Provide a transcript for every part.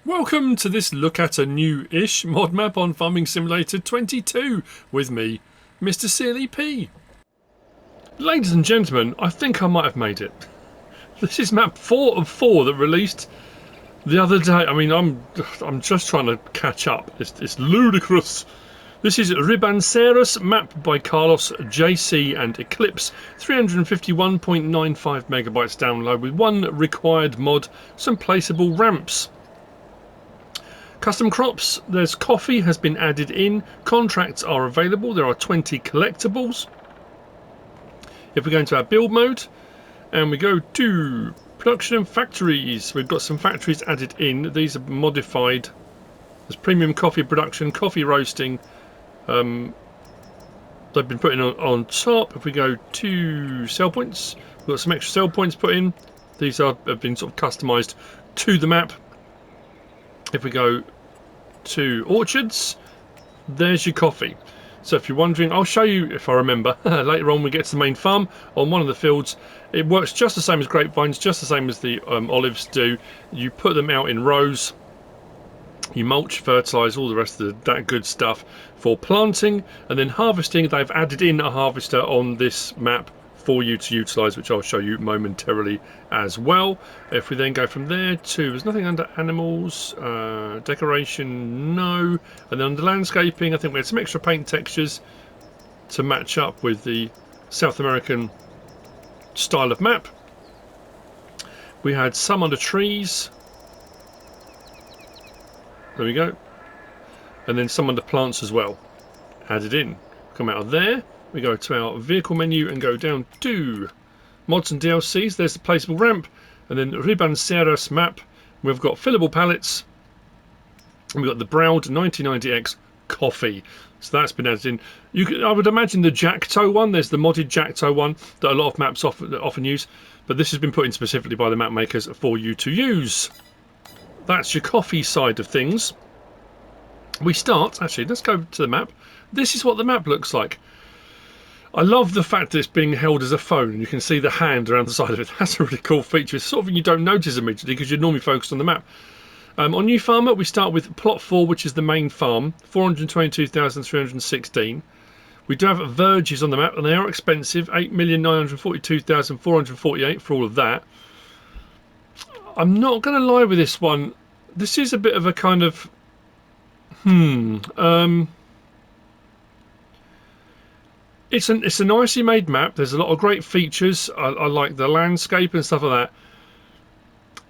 Welcome to this look at a new-ish mod map on Farming Simulator 22 with me, MrSealyp. Ladies and gentlemen, I think I might have made it. This is map 4 of 4 that released the other day. I mean, I'm just trying to catch up. It's ludicrous. This is RIBANCEIRAS, map by Carlos, JC and Eclypse, 351.95 megabytes download with one required mod, some placeable ramps. Custom crops, there's coffee has been added in, contracts are available, there are 20 collectibles. If we go into our build mode and we go to production and factories, we've got some factories added in. These are modified. There's premium coffee production, coffee roasting. They've been put in on top. If we go to sell points, we've got some extra sell points put in. These have been sort of customised to the map. If we go to orchards, there's your coffee. So if you're wondering, I'll show you if I remember later on. We get to the main farm on one of the fields. It works just the same as grapevines, just the same as the olives do. You put them out in rows, you mulch, fertilise, all the rest of that good stuff for planting, and then harvesting. They've added in a harvester on this map for you to utilise, which I'll show you momentarily as well. If we then go from there to, there's nothing under animals, decoration, no, and then under landscaping, I think we had some extra paint textures to match up with the South American style of map. We had some under trees, there we go, and then some under plants as well, added in. Come out of there. We go to our vehicle menu and go down to mods and DLCs. There's the placeable ramp, and then RIBANCEIRAS map. We've got fillable pallets, and we've got the Browd 1990X coffee. So that's been added in. I would imagine the Jacto one. There's the modded Jacto one that a lot of maps often use, but this has been put in specifically by the map makers for you to use. That's your coffee side of things. We start, actually, let's go to the map. This is what the map looks like. I love the fact that it's being held as a phone. You can see the hand around the side of it. That's a really cool feature. It's sort of thing you don't notice immediately because you're normally focused on the map. On New Farmer, we start with plot 4, which is the main farm, 422,316. We do have verges on the map, and they are expensive, 8,942,448 for all of that. I'm not going to lie with this one. This is a bit of a kind of... It's a nicely made map. There's a lot of great features. I like the landscape and stuff like that.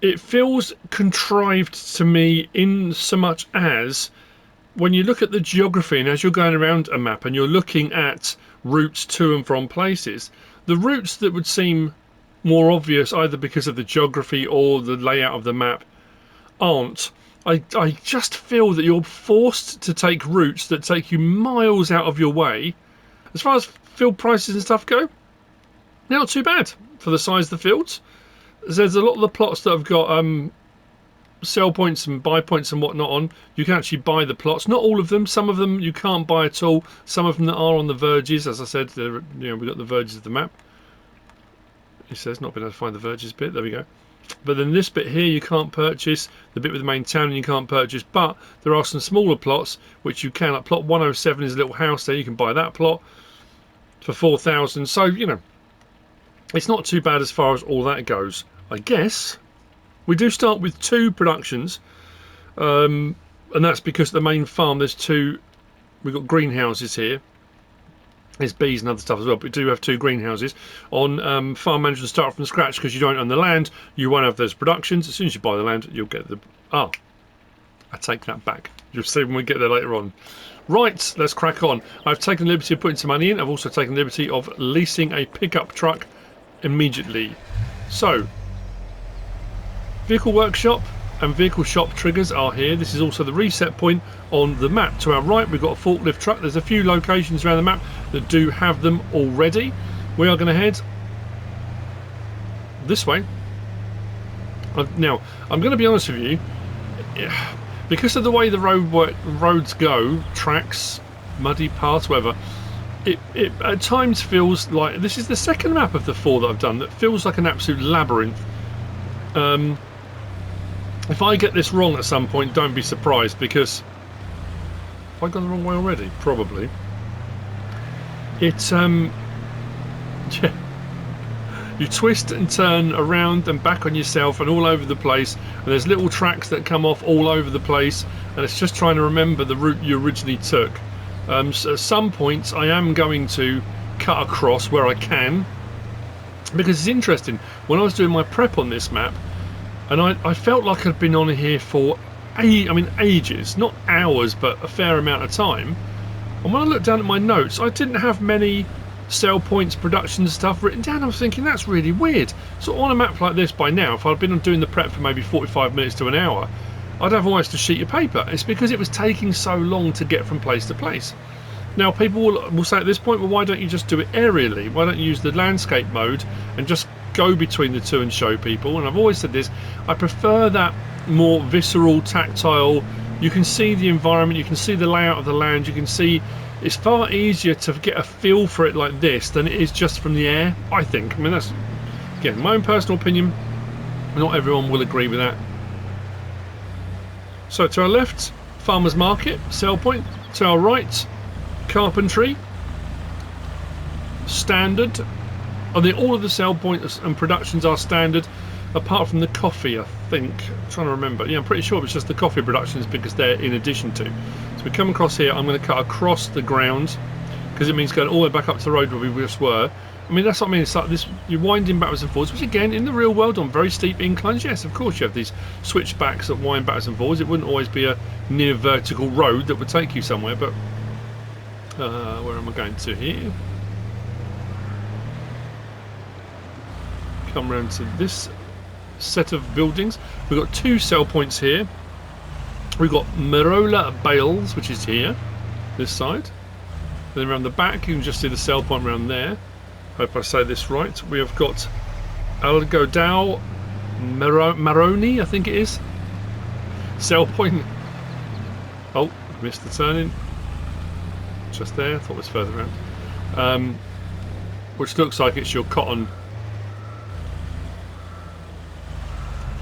It feels contrived to me in so much as when you look at the geography and as you're going around a map and you're looking at routes to and from places, the routes that would seem more obvious either because of the geography or the layout of the map aren't. I just feel that you're forced to take routes that take you miles out of your way. As far as field prices and stuff go, they're not too bad for the size of the fields. There's a lot of the plots that have got sell points and buy points and whatnot on. You can actually buy the plots. Not all of them. Some of them you can't buy at all. Some of them that are on the verges, as I said, we've got the verges of the map. It says not been able to find the verges bit. There we go. But then this bit here you can't purchase. The bit with the main town you can't purchase. But there are some smaller plots which you can. Like plot 107 is a little house there. You can buy that plot for 4,000. So, you know, it's not too bad as far as all that goes. I guess we do start with 2 productions, and that's because the main farm there's 2. We've got greenhouses here. There's bees and other stuff as well, but we do have 2 greenhouses. On farm management start from scratch because you don't own the land, you won't have those productions. As soon as you buy the land, you'll get the... I take that back. You'll see when we get there later on. Right, let's crack on. I've taken the liberty of putting some money in. I've also taken the liberty of leasing a pickup truck immediately. So, vehicle workshop and vehicle shop triggers are here. This is also the reset point on the map. To our right, we've got a forklift truck. There's a few locations around the map that do have them already. We are going to head this way. Now, I'm going to be honest with you. Because of the way the roads go, tracks, muddy paths, whatever, it at times feels like... This is the second map of the 4 that I've done that feels like an absolute labyrinth. If I get this wrong at some point, don't be surprised, because have I gone the wrong way already? Probably. It's yeah. You twist and turn around and back on yourself and all over the place, and there's little tracks that come off all over the place, and it's just trying to remember the route you originally took. So at some points I am going to cut across where I can, because it's interesting. When I was doing my prep on this map, and I felt like I'd been on here for ages, not hours, but a fair amount of time. And when I looked down at my notes, I didn't have many sell points, production stuff written down. I was thinking, that's really weird. So on a map like this by now, if I'd been doing the prep for maybe 45 minutes to an hour, I'd have almost a sheet of paper. It's because it was taking so long to get from place to place. Now people will say at this point, well, why don't you just do it aerially? Why don't you use the landscape mode and just go between the two and show people? And I've always said this, I prefer that more visceral, tactile. You can see the environment, you can see the layout of the land, you can see. It's far easier to get a feel for it like this than it is just from the air, I think. I mean, that's, again, my own personal opinion. Not everyone will agree with that. So to our left, farmer's market, sell point. To our right, carpentry, standard. All of the sell points and productions are standard, apart from the coffee, I think. I'm trying to remember. Yeah, I'm pretty sure it's just the coffee productions, because they're in addition to. So we come across here, I'm going to cut across the ground, because it means going all the way back up to the road where we just were. I mean, that's what I mean. It's like this, you're winding backwards and forwards, which again, in the real world, on very steep inclines, yes, of course you have these switchbacks that wind backwards and forwards. It wouldn't always be a near vertical road that would take you somewhere, but where am I going to here? Come round to this set of buildings. We've got two sell points here. We've got Marola Bales, which is here, this side. Then around the back, you can just see the sell point around there. Hope I say this right. We have got Algodao Maroni, I think it is. Sell point. Oh, missed the turning. Just there. I thought it was further around. Which looks like it's your cotton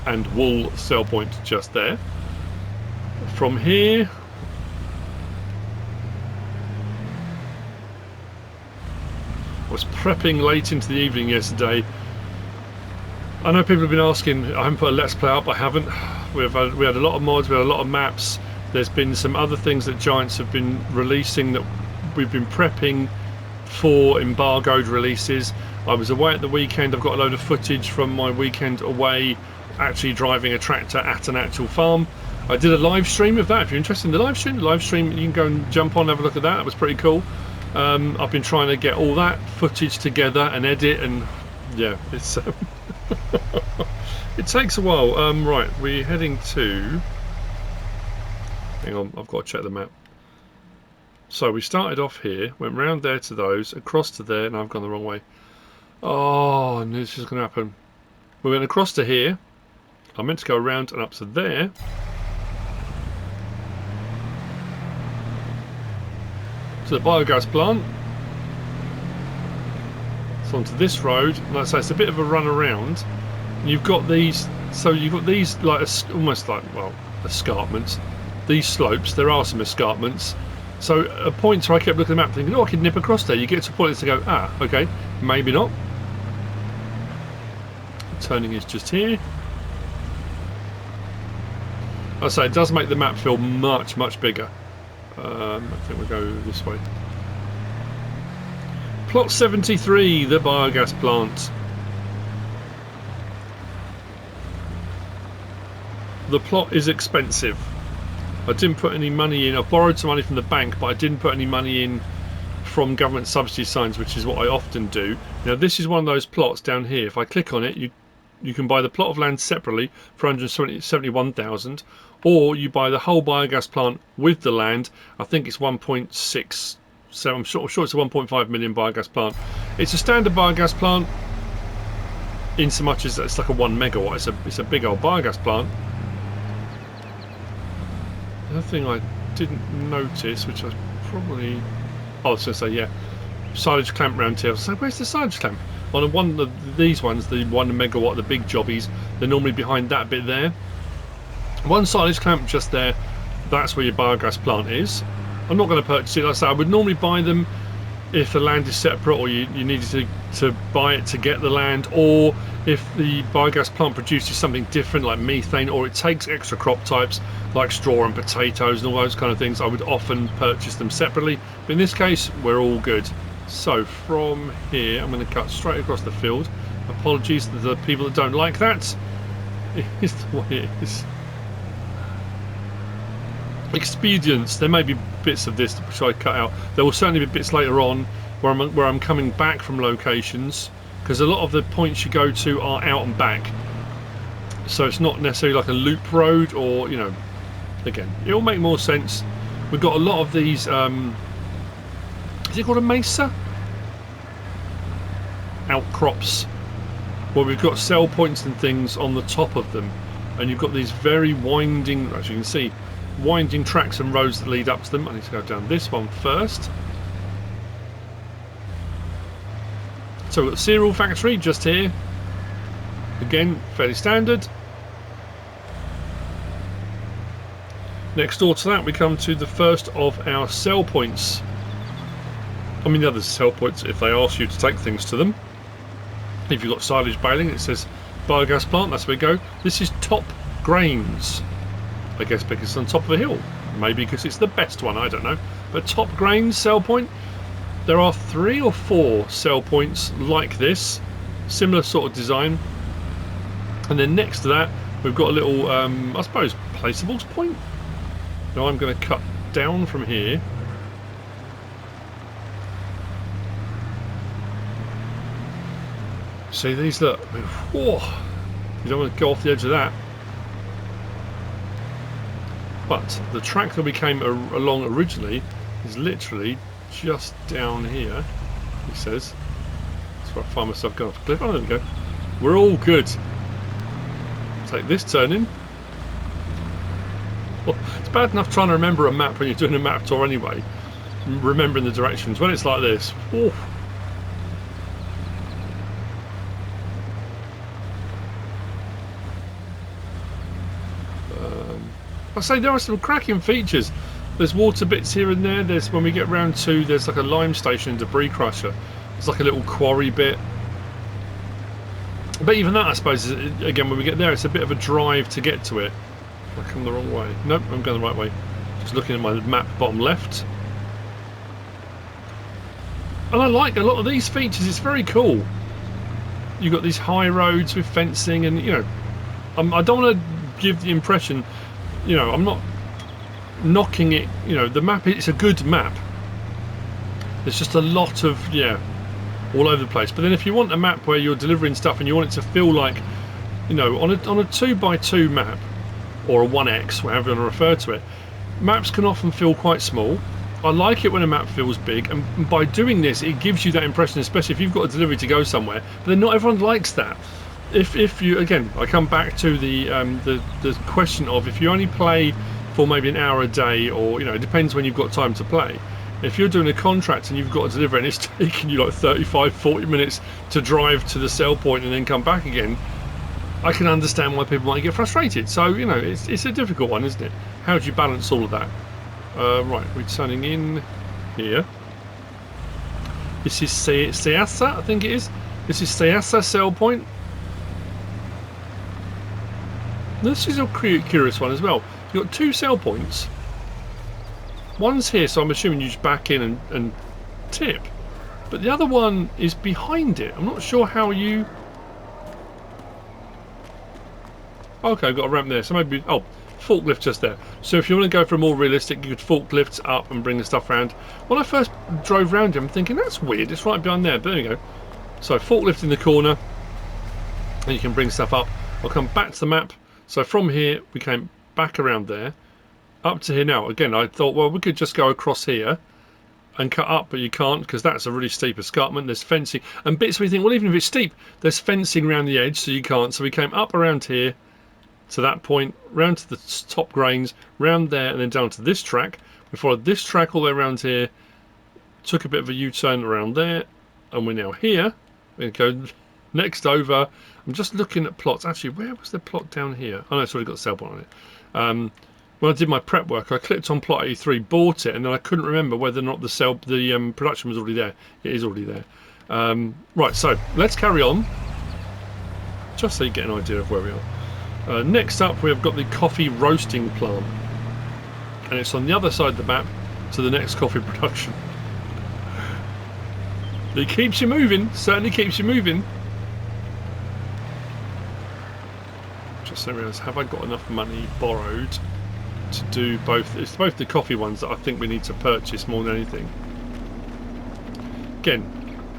and wool sell point just there. From here, I was prepping late into the evening yesterday. I know people have been asking, I haven't put a let's play up, I haven't. We had a lot of mods, we had a lot of maps. There's been some other things that Giants have been releasing that we've been prepping for embargoed releases. I was away at the weekend. I've got a load of footage from my weekend away, actually driving a tractor at an actual farm. I did a live stream of that. If you're interested in the live stream, you can go and jump on and have a look at that. That was pretty cool. I've been trying to get all that footage together and edit, and yeah, it's it takes a while. Right, we're heading to, hang on, I've got to check the map. So we started off here, went round there to those, across to there, and I've gone the wrong way. Oh, I knew this was going to happen. We went across to here. I meant to go around and up to there. To the biogas plant. So onto this road. Like I say, it's a bit of a run around. You've got these, so you've got these like almost like, well, escarpments. These slopes, there are some escarpments. So at points where I kept looking at the map thinking, oh, I could nip across there. You get to a point to go, ah, okay, maybe not. Turning is just here. I say it does make the map feel much, much bigger. I think we'll go this way. Plot 73, the biogas plant. The plot is expensive. I didn't put any money in. I borrowed some money from the bank, but I didn't put any money in from government subsidy signs, which is what I often do. Now this is one of those plots down here. If I click on it, you can buy the plot of land separately for 171,000, or you buy the whole biogas plant with the land. I think it's 1.6, so I'm sure it's a 1.5 million biogas plant. It's a standard biogas plant in so much as it's like a 1 megawatt. It's a big old biogas plant. The other thing I didn't notice, which I probably, I was going to say, yeah, silage clamp round here. So where's the silage clamp? On one of these ones, the 1 megawatt, the big jobbies, they're normally behind that bit there. One silage clamp just there, that's where your biogas plant is. I'm not going to purchase it. Like I say, I would normally buy them if the land is separate, or you needed to buy it to get the land, or if the biogas plant produces something different like methane, or it takes extra crop types like straw and potatoes and all those kind of things, I would often purchase them separately. But in this case, we're all good. So from here, I'm going to cut straight across the field. Apologies to the people that don't like that. It is the way it is. Expedience. There may be bits of this which I cut out. There will certainly be bits later on where I'm coming back from locations, because a lot of the points you go to are out and back, so it's not necessarily like a loop road, or you know, again, it will make more sense. We've got a lot of these. Is it called a mesa? Outcrops, where we've got sell points and things on the top of them, and you've got these very winding, as you can see, winding tracks and roads that lead up to them. I need to go down this one first. So we've got the cereal factory just here. Again, fairly standard. Next door to that, we come to the first of our sell points. I mean, the others sell points if they ask you to take things to them. If you've got silage baling, it says biogas plant, that's where we go. This is top grains. I guess because it's on top of a hill. Maybe because it's the best one, I don't know. But top grains sell point. There are 3 or 4 sell points like this. Similar sort of design. And then next to that, we've got a little, I suppose, placeables point. Now I'm going to cut down from here. See these? Look. Whoa. You don't want to go off the edge of that. But the track that we came along originally is literally just down here, he says. That's where I find myself going off a cliff. Oh, there we go. We're all good. Take this turning. Well, it's bad enough trying to remember a map when you're doing a map tour anyway. Remembering the directions. When it's like this, whew. I say there are some cracking features. There's water bits here and there. There's, when we get round to, there's like a lime station and debris crusher. There's like a little quarry bit. But even that, I suppose, is, again, when we get there, it's a bit of a drive to get to it. I come the wrong way. Nope, I'm going the right way. Just looking at my map, bottom left. And I like a lot of these features. It's very cool. You've got these high roads with fencing, and you know, I don't want to give the impression, you know, I'm not knocking it, you know, the map, it's a good map. There's just a lot of, yeah, all over the place. But then if you want a map where you're delivering stuff and you want it to feel like, you know, on a 2x2 map, or a 1x, however you want to refer to it, maps can often feel quite small. I like it when a map feels big, and by doing this it gives you that impression, especially if you've got a delivery to go somewhere. But then not everyone likes that. If you, again, I come back to the question of, if you only play for maybe an hour a day, or you know, it depends when you've got time to play. If you're doing a contract and you've got to deliver and it's taking you like 35-40 minutes to drive to the sell point and then come back again, I can understand why people might get frustrated. So you know, it's a difficult one, isn't it? How do you balance all of that? Right, we're turning in here. This is Seasa, I think it is. This is Seasa sell point. This is a curious one as well. You've got 2 sell points. One's here, so I'm assuming you just back in and tip. But the other one is behind it. I'm not sure how you... Okay, I've got a ramp there, so maybe... Oh, forklift just there. So if you want to go for a more realistic, you could forklift up and bring the stuff around. When I first drove around here, I'm thinking, that's weird, it's right behind there. But there you go. So forklift in the corner, and you can bring stuff up. I'll come back to the map. So from here, we came back around there, up to here now. Again, I thought, well, we could just go across here and cut up, but you can't, because that's a really steep escarpment. There's fencing, and bits where you think, well, even if it's steep, there's fencing around the edge, so you can't. So we came up around here to that point, round to the top grains, round there, and then down to this track. We followed this track all the way around here, took a bit of a U-turn around there, and we're now here. We're going to go Next over, I'm just looking at plots. Actually, where was the plot down here? Oh no, it's already got the sell point on it. When I did my prep work, I clicked on plot 83, bought it, and then I couldn't remember whether or not the production was already there. It is already there. Right, so let's carry on, just so you get an idea of where we are. Next up, we've got the coffee roasting plant, and it's on the other side of the map to the next coffee production. It keeps you moving, certainly keeps you moving. Just so I realise, have I got enough money borrowed to do both? It's both the coffee ones that I think we need to purchase more than anything. Again,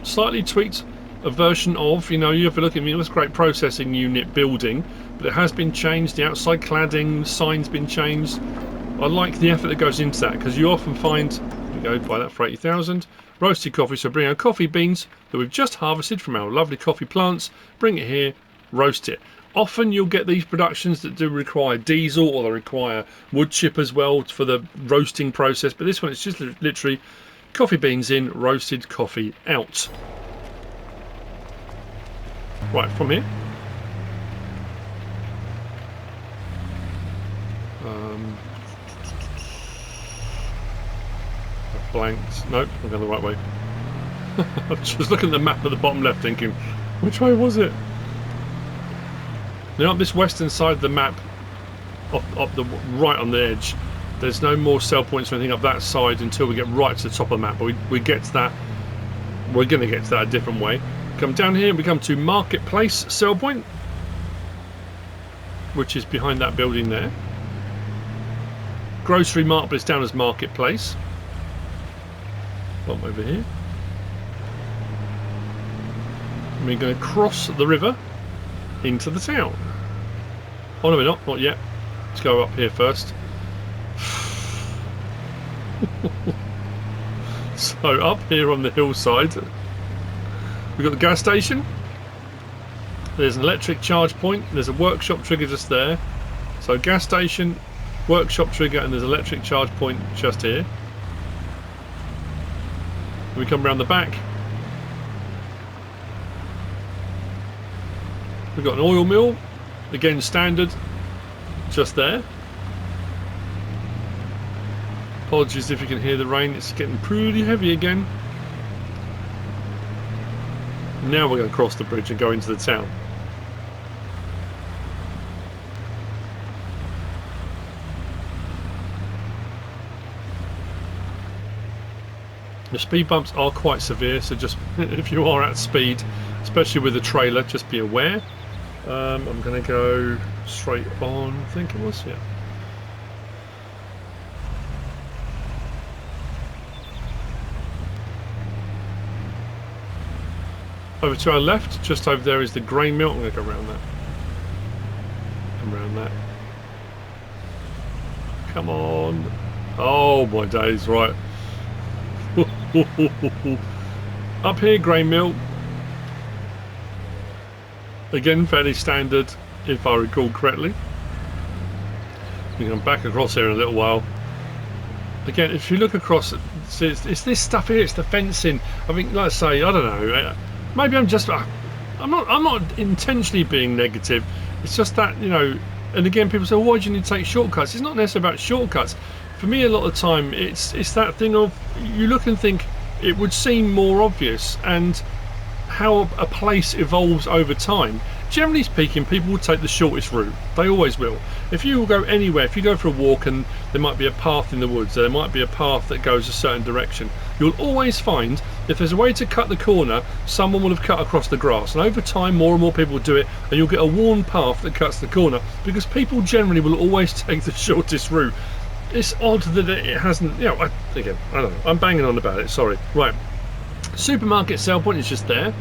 slightly tweaked a version of, you know, you have a look at me, it was great processing unit building, but it has been changed. The outside cladding, sign's been changed. I like the effort that goes into that, because you often find, we go buy that for 80,000, roasted coffee. So bring our coffee beans that we've just harvested from our lovely coffee plants, bring it here, roast it. Often you'll get these productions that do require diesel, or they require wood chip as well for the roasting process, but this one it's just literally coffee beans in, roasted coffee out. Right, from here. Blanked. Nope, I'm going the right way. I'm just looking at the map at the bottom left thinking, which way was it? Now up this western side of the map, up the right on the edge, there's no more sell points or anything up that side until we get right to the top of the map, but we get to that, we're going to get to that a different way. Come down here and we come to Marketplace sell point, which is behind that building there. Grocery Mart, but it's down as Marketplace. Bottom over here. And we're going to cross the river into the town. Oh no, we're not. Not yet. Let's go up here first. So up here on the hillside, we've got the gas station. There's an electric charge point. There's a workshop trigger just there. So gas station, workshop trigger, and there's an electric charge point just here. We come around the back. We've got an oil mill, again standard, just there. Apologies if you can hear the rain, it's getting pretty heavy again. Now we're going to cross the bridge and go into the town. The speed bumps are quite severe, so just if you are at speed, especially with the trailer, just be aware. I'm going to go straight on, I think it was, yeah. Over to our left, just over there is the grain mill. I'm going to go around that. Come around that. Come on. Oh my days, right. Up here, grain mill. Again, fairly standard, if I recall correctly. We can come back across here in a little while. Again, if you look across, it's this stuff here. It's the fencing. I mean, like I say, I don't know. Maybe I'm just. I'm not intentionally being negative. It's just that, you know. And again, people say, well, why do you need to take shortcuts? It's not necessarily about shortcuts. For me, a lot of the time, it's that thing of you look and think it would seem more obvious, and how a place evolves over time. Generally speaking, people will take the shortest route. They always will. If you will go anywhere, if you go for a walk and there might be a path in the woods, there might be a path that goes a certain direction, you'll always find if there's a way to cut the corner, someone will have cut across the grass. And over time, more and more people will do it, and you'll get a worn path that cuts the corner, because people generally will always take the shortest route. It's odd that it hasn't, you know, again, I don't know, I'm banging on about it, sorry. Right, supermarket sell point is just there.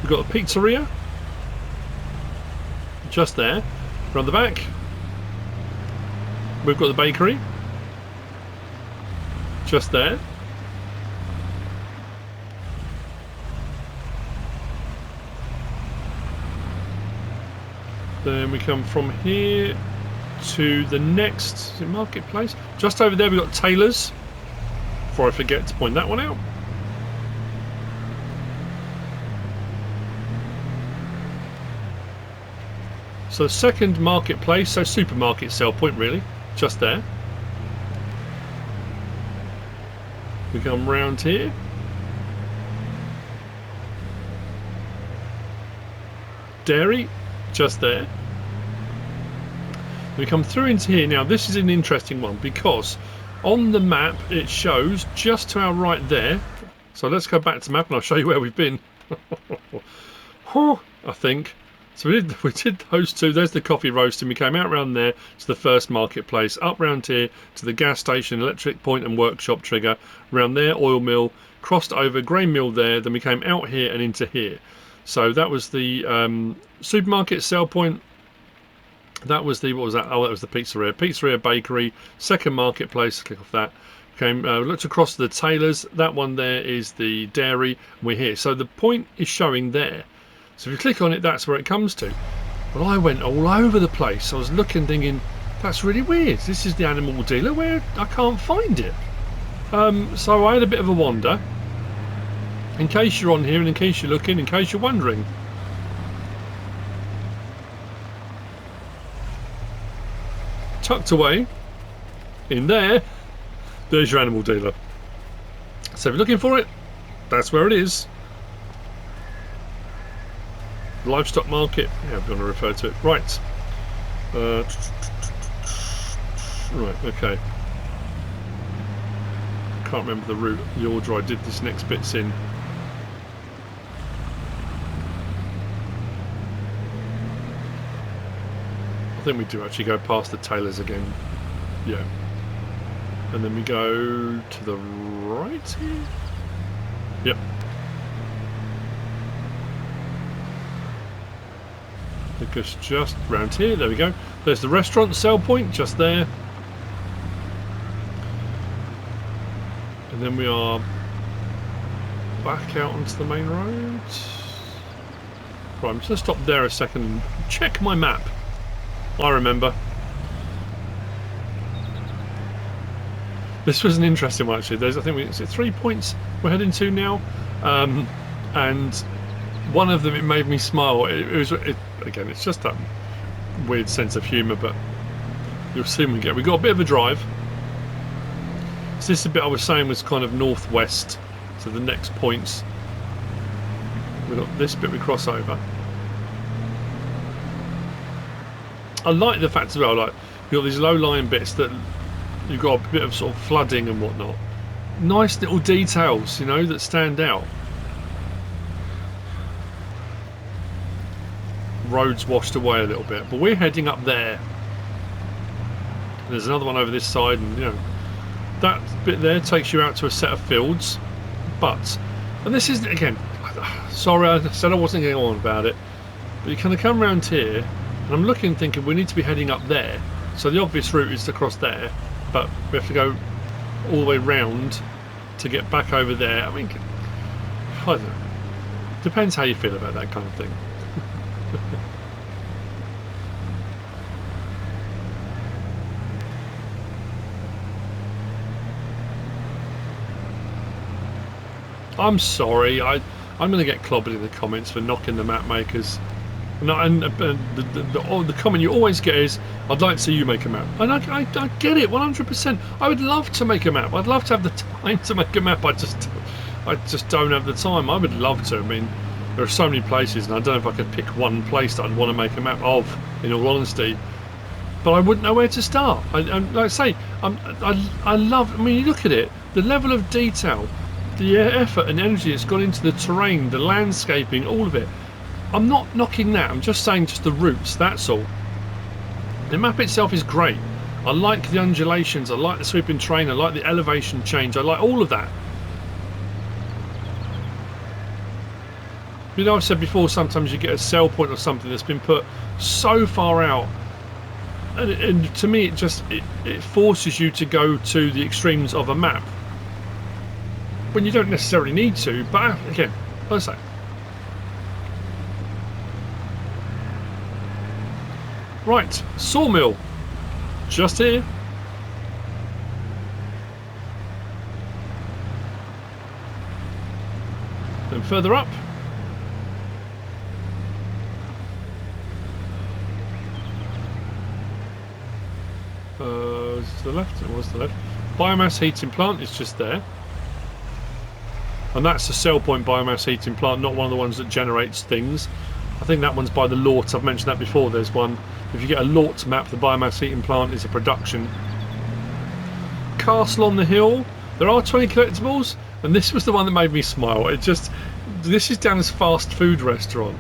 We've got a pizzeria, just there. Around the back, we've got the bakery, just there. Then we come from here to the next marketplace. Just over there we've got Taylor's. Before I forget to point that one out. So second marketplace, so supermarket sell point really, just there. We come round here. Dairy, just there. We come through into here. Now this is an interesting one because on the map it shows just to our right there. So let's go back to the map and I'll show you where we've been. I think. So we did those two. There's the coffee roast, and we came out round there to the first marketplace, up round here to the gas station, electric point and workshop trigger, round there oil mill, crossed over grain mill there, then we came out here and into here. So that was the supermarket sell point. That was the, what was that? Oh, that was the pizzeria bakery, second marketplace. Click off that. Came looked across to the Taylor's. That one there is the dairy. We're here. So the point is showing there. So if you click on it, that's where it comes to. Well, I went all over the place. I was looking, thinking, that's really weird. This is the animal dealer where I can't find it. So I had a bit of a wander. In case you're on here and in case you're looking, in case you're wondering. Tucked away in there, there's your animal dealer. So if you're looking for it, that's where it is. Livestock market, yeah, I'm going to refer to it. Right. Right, okay. Can't remember the route, the order I did this next bit's in. I think we do actually go past the Taylor's again. Yeah. And then we go to the right here? Yep. Take us just round here. There we go. There's the restaurant sell point just there. And then we are back out onto the main road. Right, I'm just going to stop there a second and check my map. I remember. This was an interesting one actually. There's, I think, is it 3 points we're heading to now? And one of them, it made me smile. Again, it's just that weird sense of humour, but you'll see when we get. We got a bit of a drive. So this is the bit I was saying was kind of northwest to the next points. We've got this bit we cross over. I like the fact as well, like you've got these low-lying bits that you've got a bit of sort of flooding and whatnot. Nice little details, you know, that stand out. Roads washed away a little bit, but we're heading up there. There's another one over this side, and you know that bit there takes you out to a set of fields. But, and this is again, sorry, I said I wasn't going on about it, but you kind of come around here, and I'm looking, thinking we need to be heading up there. So the obvious route is to cross there, but we have to go all the way round to get back over there. I mean, I don't know. Depends how you feel about that kind of thing. I'm sorry, I'm going to get clobbered in the comments for knocking the map makers. And the comment you always get is, I'd like to see you make a map. And I get it, 100%. I would love to make a map. I'd love to have the time to make a map. I just don't have the time. I would love to. I mean, there are so many places, and I don't know if I could pick one place that I'd want to make a map of, in all honesty. But I wouldn't know where to start. Like I say, I love, I mean, you look at it, the level of detail, the effort and energy that's gone into the terrain, the landscaping, all of it. I'm not knocking that, I'm just saying just the routes, that's all. The map itself is great. I like the undulations, I like the sweeping terrain, I like the elevation change, I like all of that. You know, I've said before, sometimes you get a sell point or something that's been put so far out, and to me it forces you to go to the extremes of a map when you don't necessarily need to. But again, like I say, right, sawmill. Just here. Then further up. To the left, it was to the left. Biomass heating plant is just there. And that's the cell point biomass heating plant, not one of the ones that generates things. I think that one's by the LORT. I've mentioned that before. There's one. If you get a LORT map, the biomass heating plant is a production. Castle on the hill. There are 20 collectibles, and this was the one that made me smile. This is down as fast food restaurant.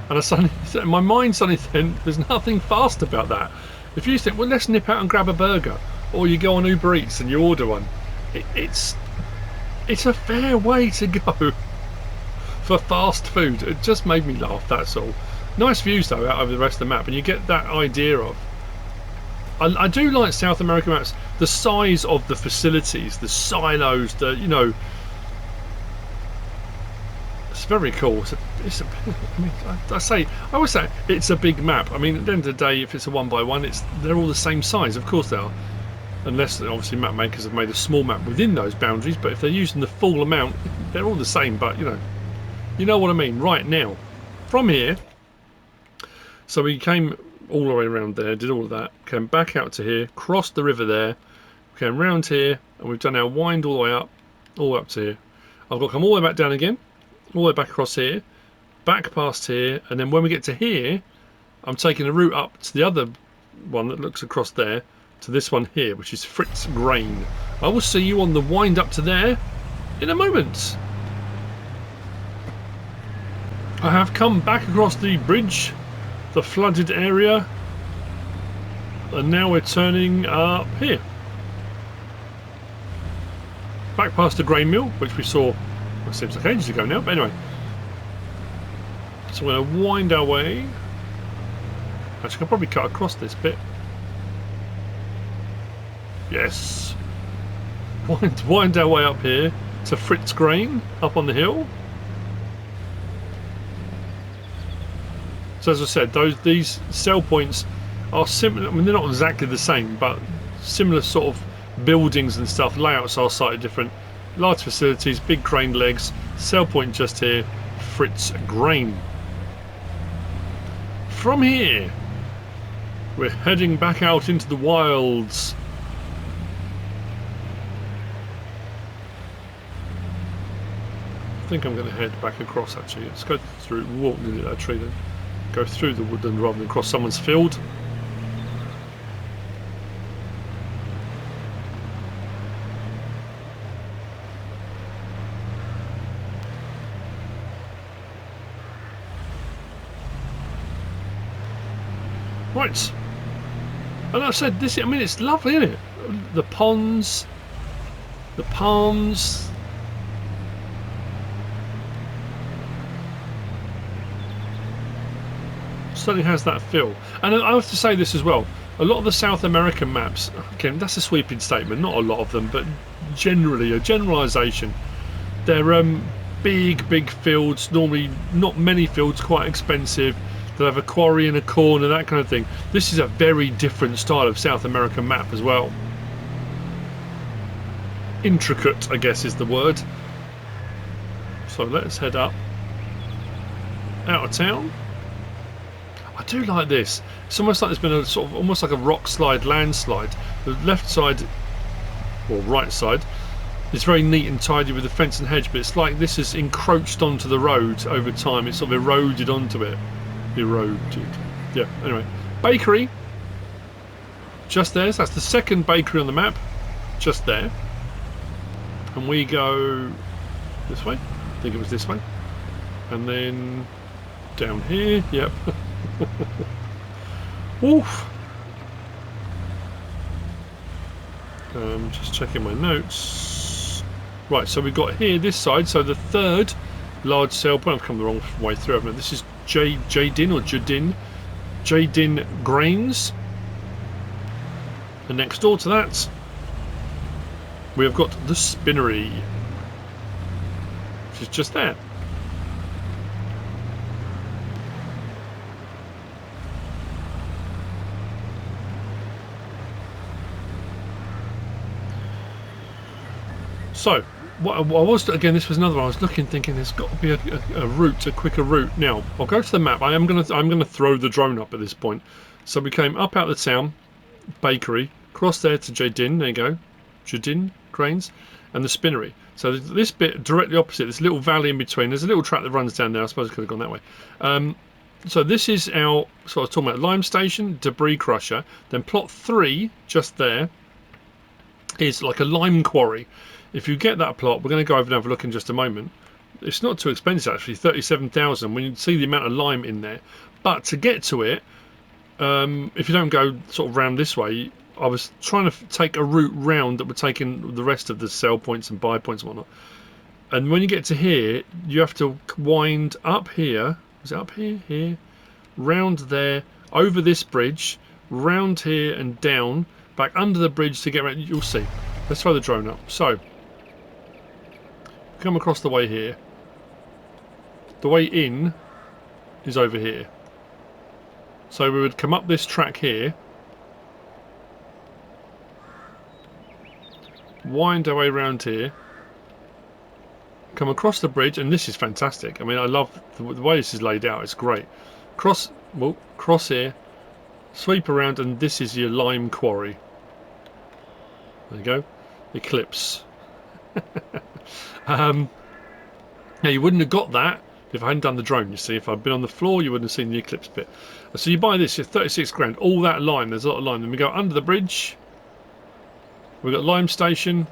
And I suddenly, my mind suddenly think there's nothing fast about that. If you think, well, let's nip out and grab a burger, or you go on Uber Eats and you order one, it's a fair way to go for fast food. It just made me laugh, that's all. Nice views though out over the rest of the map, and you get that idea of. I do like South American maps. The size of the facilities, the silos, it's very cool. I always say it's a big map. I mean, at the end of the day, if it's a 1x1, they're all the same size. Of course they are, unless obviously map makers have made a small map within those boundaries. But if they're using the full amount, they're all the same. But you know what I mean. Right now, from here, so we came all the way around there, did all of that, came back out to here, crossed the river there, came round here, and we've done our wind all the way up to here. I've got to come all the way back down again, all the way back across here, back past here, and then when we get to here, I'm taking a route up to the other one that looks across there, to this one here, which is Fritz Grain. I will see you on the wind up to there in a moment. I have come back across the bridge, the flooded area, and now we're turning up here. Back past the grain mill, which we saw, well, it seems like ages ago now, but anyway. So we're going to wind our way. Actually, I can probably cut across this bit. Yes. Wind our way up here to Fritz Grain, up on the hill. So as I said, these sell points are similar. I mean, they're not exactly the same, but similar sort of buildings and stuff. Layouts are slightly different. Large facilities, big crane legs. Sell point just here, Fritz Grain. From here, we're heading back out into the wilds. I think I'm going to head back across actually. Let's go through, walk near that tree then. Go through the woodland rather than across someone's field. Right. And I said this, I mean, it's lovely, isn't it? The ponds, the palms. Certainly has that feel. And I have to say this as well, a lot of the South American maps, again, that's a sweeping statement, not a lot of them, but generally a generalisation, they're big fields, normally not many fields, quite expensive. They'll have a quarry in a corner, that kind of thing. This is a very different style of South American map as well. Intricate, I guess, is the word. So let's head up out of town. I do like this. It's almost like there's been a sort of almost like a rock slide, landslide. The left side, or right side, is very neat and tidy with the fence and hedge, but it's like this has encroached onto the road over time. It's sort of eroded onto it. Eroded. Yeah, anyway. Bakery. Just there. So that's the second bakery on the map. Just there. And we go this way. I think it was this way. And then down here. Yep. Oof. Just checking my notes. Right, so we've got here this side. So the third large sale point. I've come the wrong way through, haven't I? This is Jadin or Jadin Grains. And next door to that, we have got the Spinnery, which is just there. So, what I was, again, this was another one I was looking, thinking there's got to be a route, a quicker route. Now, I'll go to the map. I'm gonna throw the drone up at this point. So we came up out of the town, bakery, cross there to Jadin. There you go, Jadin Cranes, and the spinnery. So this bit directly opposite, this little valley in between. There's a little track that runs down there. I suppose I could have gone that way. So this is our, so I was talking about lime station, debris crusher. Then plot 3, just there, is like a lime quarry. If you get that plot, we're going to go over and have a look in just a moment. It's not too expensive actually, 37,000 when you see the amount of lime in there. But to get to it, if you don't go sort of round this way, I was trying to take a route round that would take in the rest of the sell points and buy points and whatnot. And when you get to here, you have to wind up here. Is it up here? Here. Round there, over this bridge, round here and down, back under the bridge to get around. You'll see. Let's throw the drone up. So, come across the way here. The way in is over here. So we would come up this track here, wind our way around here, come across the bridge, and this is fantastic. I mean, I love the way this is laid out. It's great. Cross here, sweep around, and this is your lime quarry. There you go, Eclypse. Now you wouldn't have got that if I hadn't done the drone. You see, if I'd been on the floor, you wouldn't have seen the Eclypse bit. So you buy this, you're 36 grand. All that lime, there's a lot of lime. Then we go under the bridge. We've got lime station.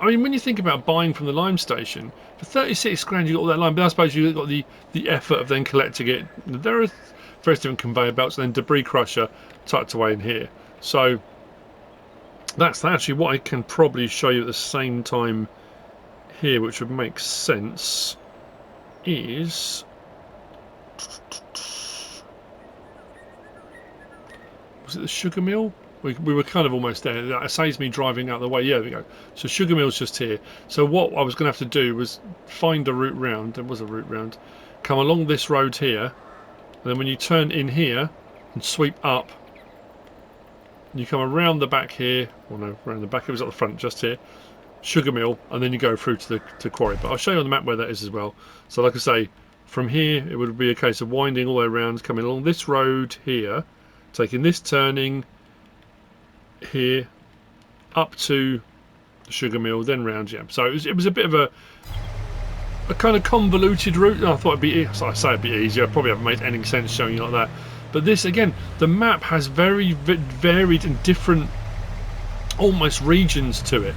I mean, when you think about buying from the lime station, for 36 grand you got all that lime, but I suppose you've got the effort of then collecting it. There are various different conveyor belts, and then debris crusher tucked away in here. So that's actually what I can probably show you at the same time here, which would make sense, is... Was it the sugar mill? We were kind of almost there. That saves me driving out the way. Yeah, there we go. So sugar mill's just here. So what I was going to have to do was find a route round. There was a route round. Come along this road here. And then when you turn in here and sweep up, you come around the back here. Well, no, around the back. It was at the front, just here. Sugar mill, and then you go through to the quarry. But I'll show you on the map where that is as well. So like I say, from here it would be a case of winding all the way around, coming along this road here, taking this turning here up to the sugar mill, then round. Yeah, so it was a bit of a kind of convoluted route. I thought it'd be, so I say it'd be easier. I probably haven't made any sense showing you like that. But this, again, the map has very varied and different almost regions to it.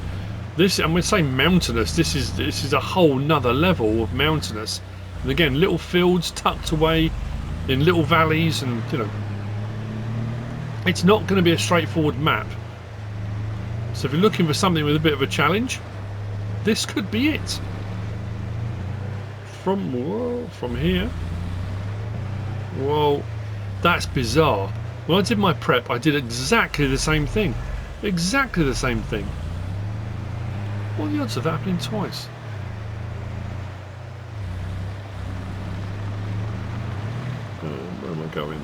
This, I'm going to say mountainous. This is a whole nother level of mountainous. And again, little fields tucked away in little valleys, and you know, it's not going to be a straightforward map. So if you're looking for something with a bit of a challenge, this could be it. From here. Well, that's bizarre. When I did my prep, I did exactly the same thing. Exactly the same thing. What are the odds of that happening twice? Where am I going? I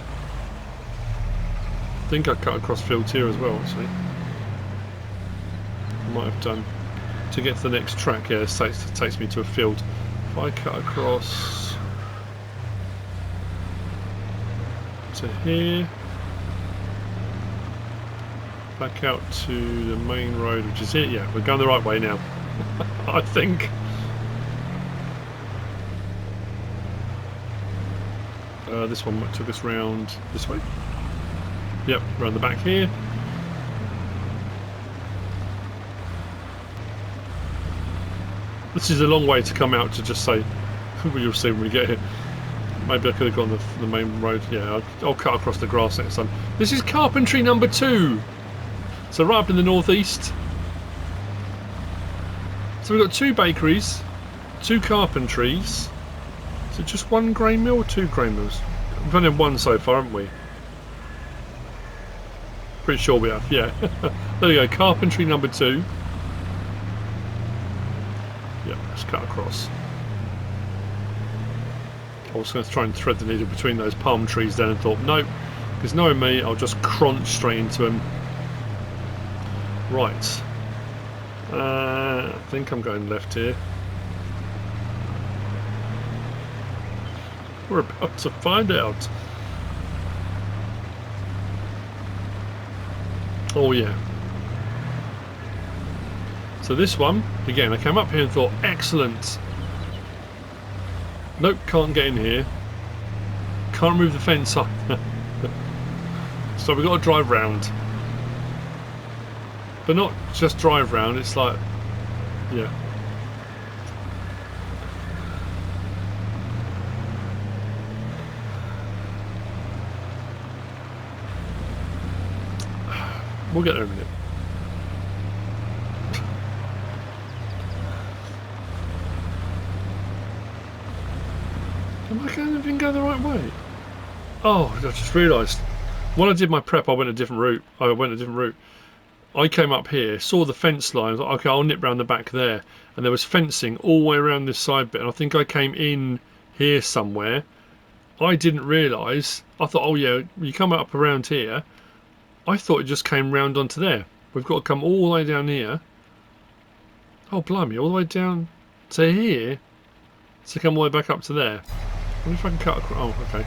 think I cut across fields here as well, actually. I might have done. To get to the next track, yeah, this takes me to a field. If I cut across to here, back out to the main road, which is here. Yeah, we're going the right way now. I think. This one took us round this way. Yep, round the back here. This is a long way to come out to just say, you'll see when we get here. Maybe I could have gone the main road. Yeah, I'll cut across the grass next time. This is carpentry number 2. So right up in the northeast. So we've got 2 bakeries, 2 carpentries. Is it just 1 grain mill or 2 grain mills? We've only had 1 so far, haven't we? Pretty sure we have, yeah. There we go, carpentry number 2. Yeah, let's cut across. I was going to try and thread the needle between those palm trees then and thought, nope, because knowing me, I'll just crunch straight into them. Right. think I'm going left here. We're about to find out. Oh yeah. So this one, again, I came up here and thought, excellent. Nope, can't get in here. Can't move the fence up. So we've got to drive round. But not just drive round, it's like, yeah. We'll get there in a minute. Am I going to go the right way? Oh, I just realised. When I did my prep, I went a different route. I came up here, saw the fence line. I thought, okay, I'll nip round the back there. And there was fencing all the way around this side bit. And I think I came in here somewhere. I didn't realise. I thought, oh yeah, you come up around here. I thought it just came round onto there. We've got to come all the way down here. Oh, blimey, all the way down to here to come all the way back up to there. I wonder if I can cut across. Oh, okay.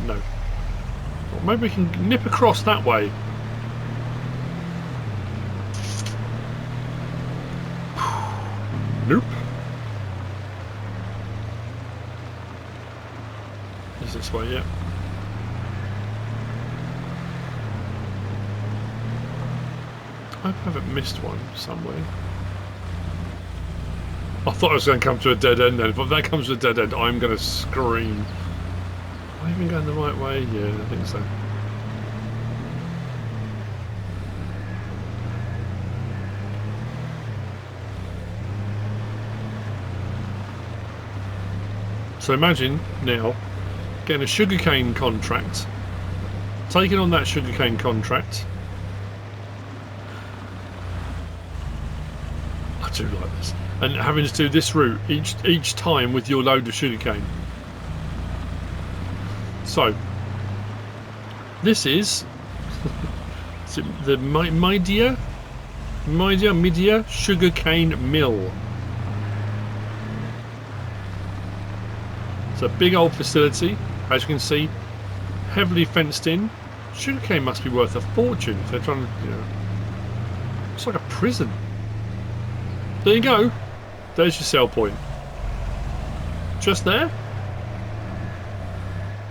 No. Well, maybe we can nip across that way. Nope. Is this way? Yeah. I haven't missed one somewhere. I thought I was going to come to a dead end then, but if that comes to a dead end, I'm going to scream. Am I even going the right way? Yeah, I think so. So imagine now getting a sugarcane contract, taking on that sugarcane contract. I do like this. And having to do this route each time with your load of sugarcane. So this is the Midia sugarcane mill. It's a big old facility, as you can see, heavily fenced in. Sugarcane must be worth a fortune if they're trying to, you know. It's like a prison. There you go. There's your sell point. Just there.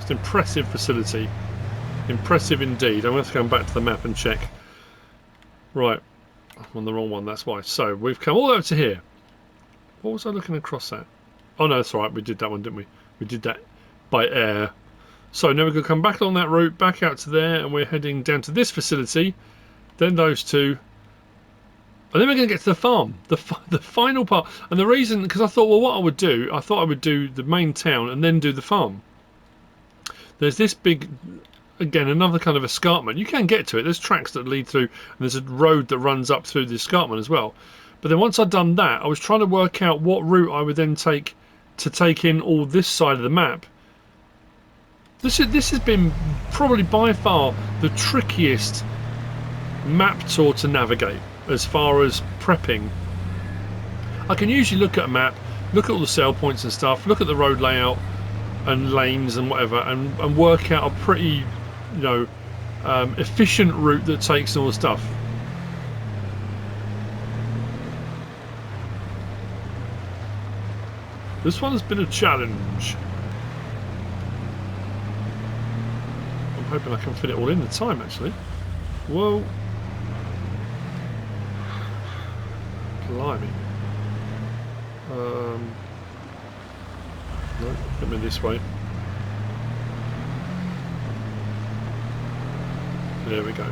It's an impressive facility. Impressive indeed. I'm going to have to come back to the map and check. Right. I'm on the wrong one, that's why. So, we've come all over to here. What was I looking across at? Oh no, that's right. We did that one, didn't we? We did that by air. So now we're going to come back along that route, back out to there, and we're heading down to this facility. Then those two. And then we're going to get to the farm, the final part. And the reason, because I thought, well, what I would do, I thought I would do the main town and then do the farm. There's this big, again, another kind of escarpment. You can get to it. There's tracks that lead through, and there's a road that runs up through the escarpment as well. But then once I'd done that, I was trying to work out what route I would then take to take in all this side of the map. This has been probably by far the trickiest map tour to navigate. As far as prepping, I can usually look at a map, look at all the sell points and stuff, look at the road layout and lanes and whatever, and work out a pretty, you know, efficient route that takes all the stuff. This one has been a challenge. I'm hoping I can fit it all in the time, actually. Whoa. Blimey. No, come in this way. There we go.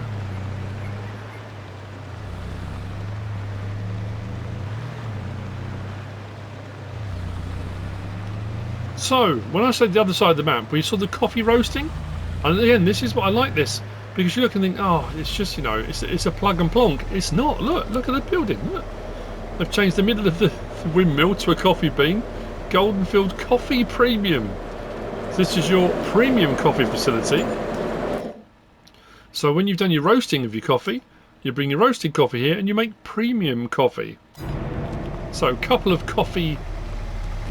So, when I said the other side of the map, we saw the coffee roasting. And again, this is what I like this. Because you look and think, oh, it's just, you know, it's a plug and plonk. It's not. Look at the building. Look. They've changed the middle of the windmill to a coffee bean. Goldenfield Coffee Premium. This is your premium coffee facility. So when you've done your roasting of your coffee, you bring your roasted coffee here and you make premium coffee. So, a couple of coffee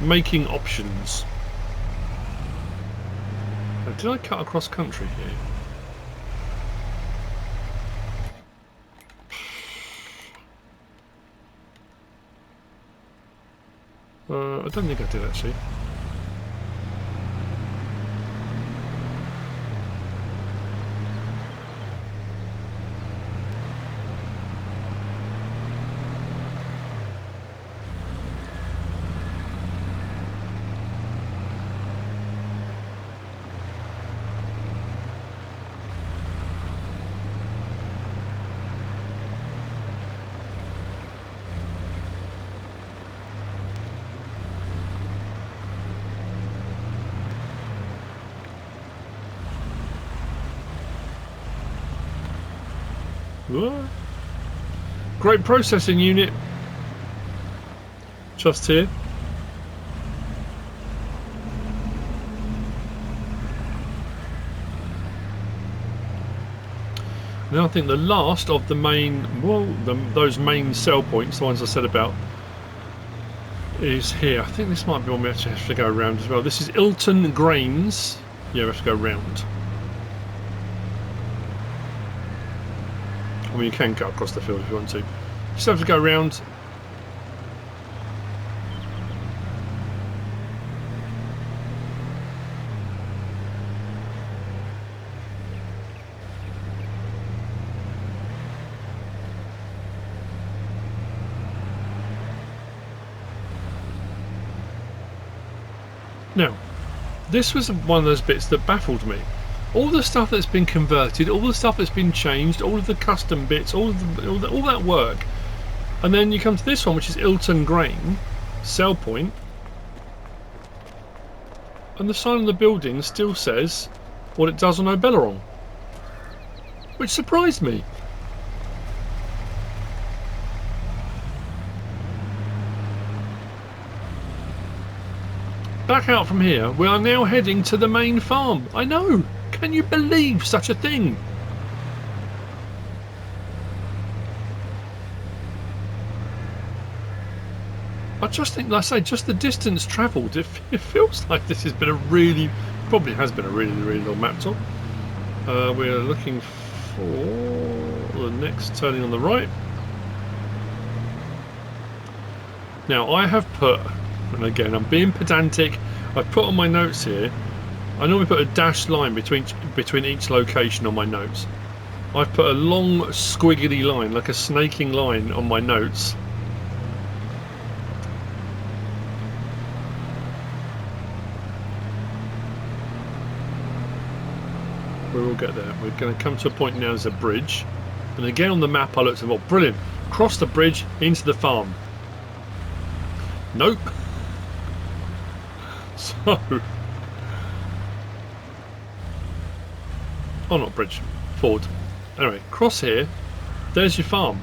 making options. Now, did I cut across country here? I don't think I did actually. What? Great processing unit. Just here. Now I think the last of the main, well, those main sell points, the ones I said about, is here. I think this might be one we actually have to go around as well. This is Ilton Grains. Yeah, we have to go round. I mean, you can cut across the field if you want to. Just have to go round. Now, this was one of those bits that baffled me. All the stuff that's been converted, all the stuff that's been changed, all of the custom bits, all that work, and then you come to this one, which is Ilton Grain, sell point, and the sign on the building still says what it does on Obeleron, which surprised me. Back out from here, we are now heading to the main farm. I know! Can you believe such a thing? I just think, like I say, just the distance travelled, it feels like this has been a really, probably has been a really, really long map tour. We're looking for the next turning on the right. Now I have put, and again I'm being pedantic, I've put on my notes here, I normally put a dashed line between each location on my notes. I've put a long squiggly line, like a snaking line, on my notes. We will get there. We're going to come to a point now, there's a bridge. And again on the map I looked at, well, brilliant, cross the bridge into the farm. Nope. So... oh, not bridge, ford. Anyway, cross here, there's your farm.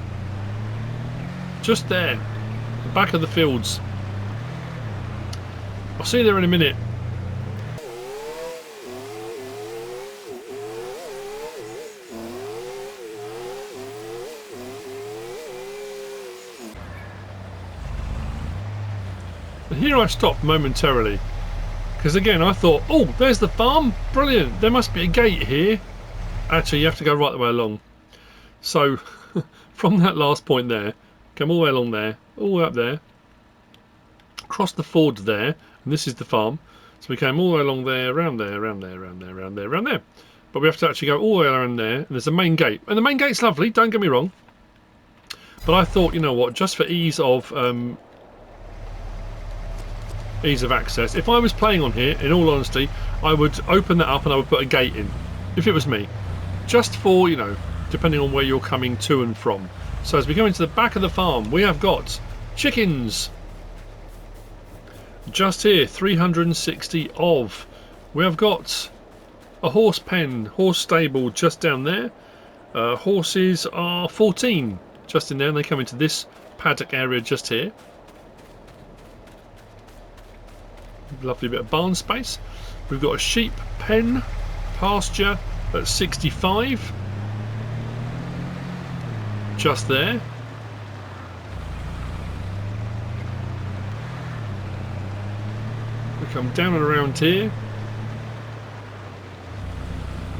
Just there, the back of the fields. I'll see you there in a minute. And here I stopped momentarily, because again I thought, oh, there's the farm, brilliant, there must be a gate here. Actually, you have to go right the way along. So, from that last point there, come all the way along there, all the way up there, cross the ford there, and this is the farm. So we came all the way along there, around there, around there, around there, around there, around there. But we have to actually go all the way around there, and there's a main gate. And the main gate's lovely, don't get me wrong. But I thought, you know what, just for ease of access, if I was playing on here, in all honesty, I would open that up and I would put a gate in, if it was me. Just for, you know, depending on where you're coming to and from. So as we go into the back of the farm, we have got chickens. Just here, 360 of. We have got a horse pen, horse stable just down there. Horses are 14 just in there, and they come into this paddock area just here. Lovely bit of barn space. We've got a sheep pen, pasture at 65 just there. come down and around here.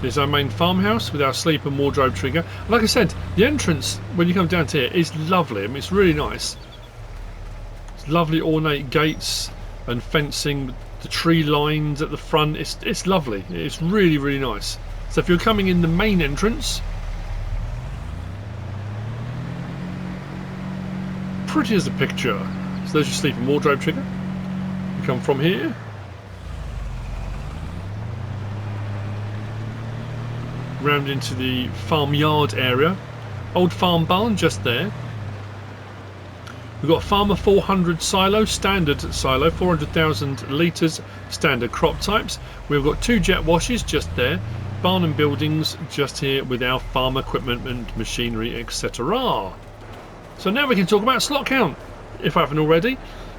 There's our main farmhouse with our sleep and wardrobe trigger. Like I said, the entrance when you come down to here is lovely. I mean, it's really nice. It's lovely ornate gates and fencing, the tree lines at the front. It's lovely. It's really, really nice. So if you're coming in the main entrance, pretty as a picture. So there's your sleep and wardrobe trigger. You come from here. Round into the farmyard area. Old farm barn just there. We've got a Farmer 400 silo, standard silo, 400,000 litres, standard crop types. We've got 2 jet washes just there. Barn and buildings just here with our farm equipment and machinery, etc. So now we can talk about slot count, if I haven't already.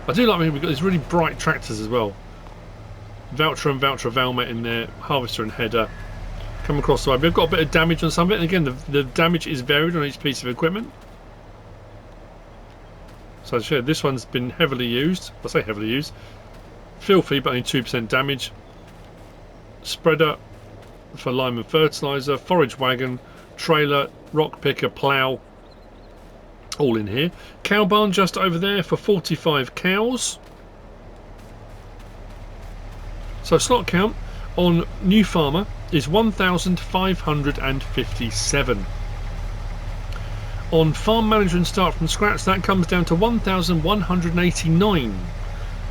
I do like when we've got these really bright tractors as well. Voucher and Voucher Valmet in there, harvester and header. Come across the way. We've got a bit of damage on some of it, and again the damage is varied on each piece of equipment. So as I said, this one's been heavily used. I say heavily used. Filthy, but only 2% damage. Spreader for lime and fertiliser, forage wagon, trailer, rock picker, plough, all in here. Cow barn just over there for 45 cows. So slot count on New Farmer is 1,557. On Farm Manager and Start from Scratch, that comes down to 1,189.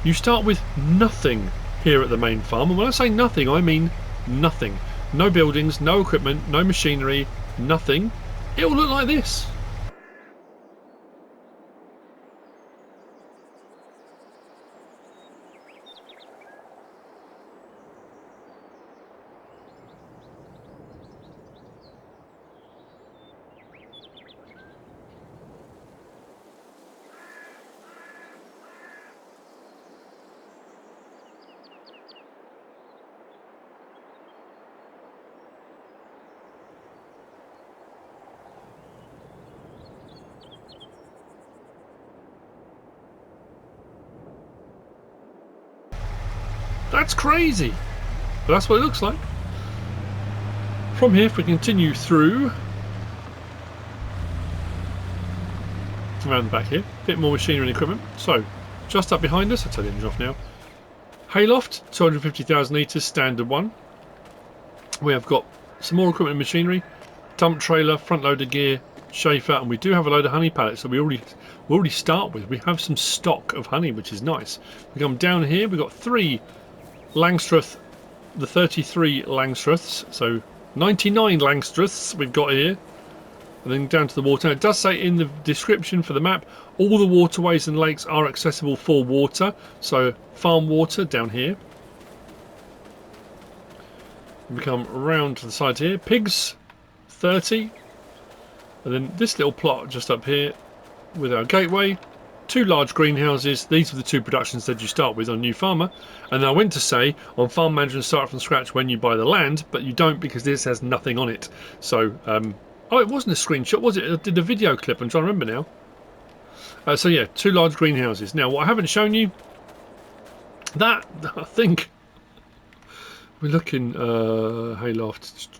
You start with nothing here at the main farm, and when I say nothing, I mean nothing. No buildings, no equipment, no machinery, nothing. It will look like this. That's crazy, but that's what it looks like. From here, if we continue through around the back here, a bit more machinery and equipment. So just up behind us, I'll turn the engine off now. Hayloft, 250,000 litres, standard one. We have got some more equipment and machinery, dump trailer, front loader gear, Schaefer, and we do have a load of honey pallets. So we already start with. We have some stock of honey, which is nice. We come down here. We've got 3 Langstruth, the 33 Langstruths, so 99 Langstruths we've got here, and then down to the water. It does say in the description for the map, all the waterways and lakes are accessible for water, so farm water down here. We come round to the side here, pigs, 30, and then this little plot just up here with our gateway. 2 large greenhouses. These are the 2 productions that you start with on New Farmer. And I went to say on Farm Manager and Start from Scratch when you buy the land, but you don't because this has nothing on it. So, oh, it wasn't a screenshot, was it? I did a video clip. I'm trying to remember now. So yeah, 2 large greenhouses. Now, what I haven't shown you, that I think we're looking hayloft.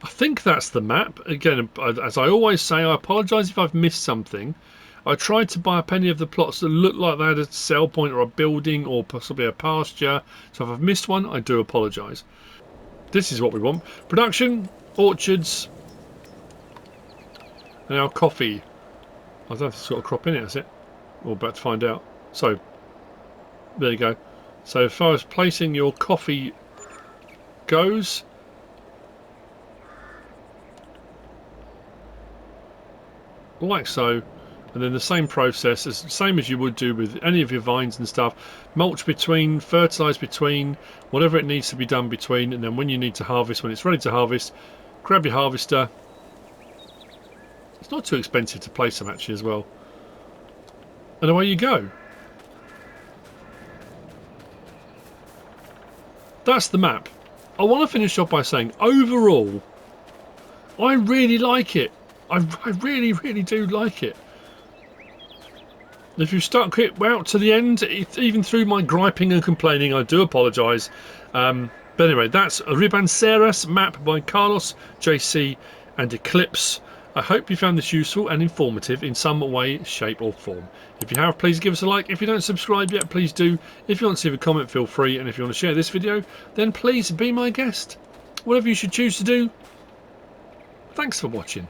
I think that's the map. Again, as I always say, I apologise if I've missed something. I tried to buy a penny of the plots that looked like they had a sell point or a building or possibly a pasture. So if I've missed one, I do apologise. This is what we want. Production, orchards, and our coffee. I don't know if it's got a crop in it, has it? We're about to find out. So, there you go. So as far as placing your coffee goes, like so. And then the same process, same as you would do with any of your vines and stuff. Mulch between, fertilise between, whatever it needs to be done between. And then when you need to harvest, when it's ready to harvest, grab your harvester. It's not too expensive to place them actually as well. And away you go. That's the map. I want to finish off by saying, overall, I really like it. I really, really do like it. If you've stuck it out to the end, even through my griping and complaining, I do apologise. But anyway, that's RIBANCEIRAS map by Carlos, JC and Eclypse. I hope you found this useful and informative in some way, shape or form. If you have, please give us a like. If you don't subscribe yet, please do. If you want to leave a comment, feel free. And if you want to share this video, then please be my guest. Whatever you should choose to do. Thanks for watching.